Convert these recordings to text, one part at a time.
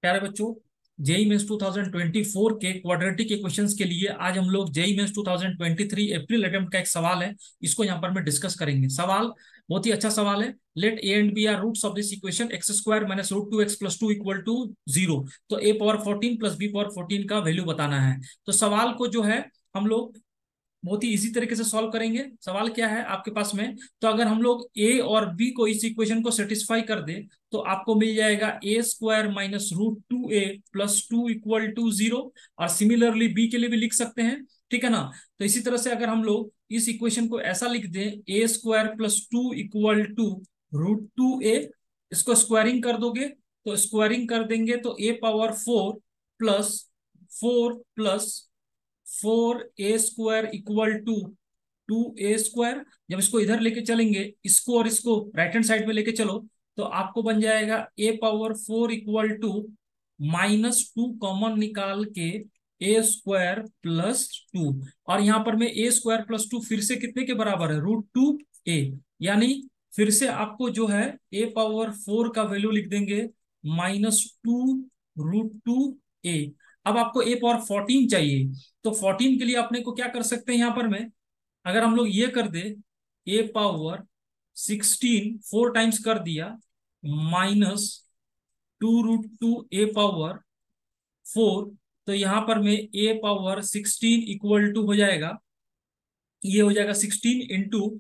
प्यारे बच्चों, JEE mains 2024 के क्वाड्रेटिक के क्वेश्चंस के लिए आज हम लोग जेई मेंस 2023 अप्रैल अटेम्प्ट का एक सवाल है, इसको यहाँ पर मैं डिस्कस करेंगे। सवाल बहुत ही अच्छा सवाल है। Let A and B are roots of this equation x square minus root two x plus two equal to zero. तो ए पावर 14 प्लस बी पावर 14 का वैल्यू बताना है। तो सवाल को जो है हम लोग बहुत ही इजी तरीके से सॉल्व करेंगे। सवाल क्या है आपके पास में, तो अगर हम लोग ए और बी को इस इक्वेशन को सेटिस्फाई कर दे तो आपको मिल जाएगा a square minus root two a plus two equal to zero. और सिमिलरली बी के लिए भी लिख सकते हैं, ठीक है ना। तो इसी तरह से अगर हम लोग इस इक्वेशन को ऐसा लिख दें, a square plus two equal to root two a, इसको स्क्वायरिंग कर दोगे तो स्क्वायरिंग कर देंगे तो ए power plus plus four a square equal to two a square. जब इसको इधर लेके चलेंगे, इसको और इसको राइट हैंड साइड में लेके चलो, तो आपको बन जाएगा a power four equal to minus two common निकाल के ए स्क्वायर प्लस टू। और यहां पर मैं ए स्क्वायर प्लस टू फिर से कितने के बराबर है, रूट टू ए। यानी फिर से आपको जो है ए पावर फोर का वैल्यू लिख देंगे माइनस टू रूट टू ए। अब आपको ए पावर 14 चाहिए, तो 14 के लिए अपने को क्या कर सकते हैं, यहां पर में अगर हम लोग ये कर दे ए पावर 16 फोर टाइम्स कर दिया माइनस टू रूट टू ए पावर फोर, तो यहां पर में ए पावर 16 इक्वल टू हो जाएगा, ये हो जाएगा 16 इंटू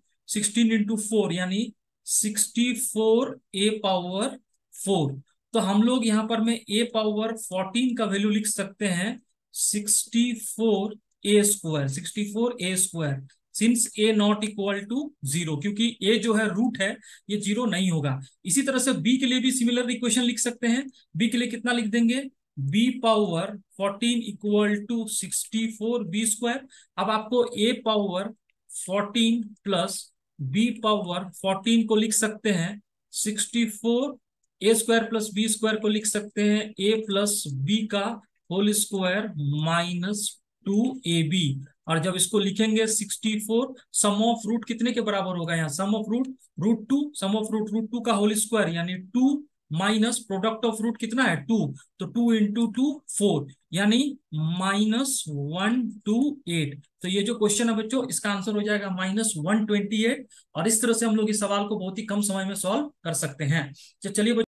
फोर यानी 64 ए पावर फोर। तो हम लोग यहां पर में ए पावर 14 का वैल्यू लिख सकते हैं 64 ए square since a not equal to zero, क्योंकि ए जो है रूट है, ये जीरो नहीं होगा। इसी तरह से बी के लिए भी सिमिलर इक्वेशन लिख सकते हैं। बी के लिए कितना लिख देंगे, B power 14 equal to 64 B square. अब आपको A power 14 plus B power 14 को लिख सकते हैं 64 ए स्क्वायर प्लस बी स्क्वायर को लिख सकते हैं ए प्लस बी का whole square minus two A B. और जब इसको लिखेंगे 64, सम ऑफ रूट कितने के बराबर होगा, यहाँ sum of root root two, sum of root two का होल स्क्वायर यानी two minus product of root कितना है टू, तो टू इंटू टू फोर यानी -128। तो ये जो क्वेश्चन है बच्चों, इसका आंसर हो जाएगा -128। और इस तरह से हम लोग इस सवाल को बहुत ही कम समय में सॉल्व कर सकते हैं। तो चलिए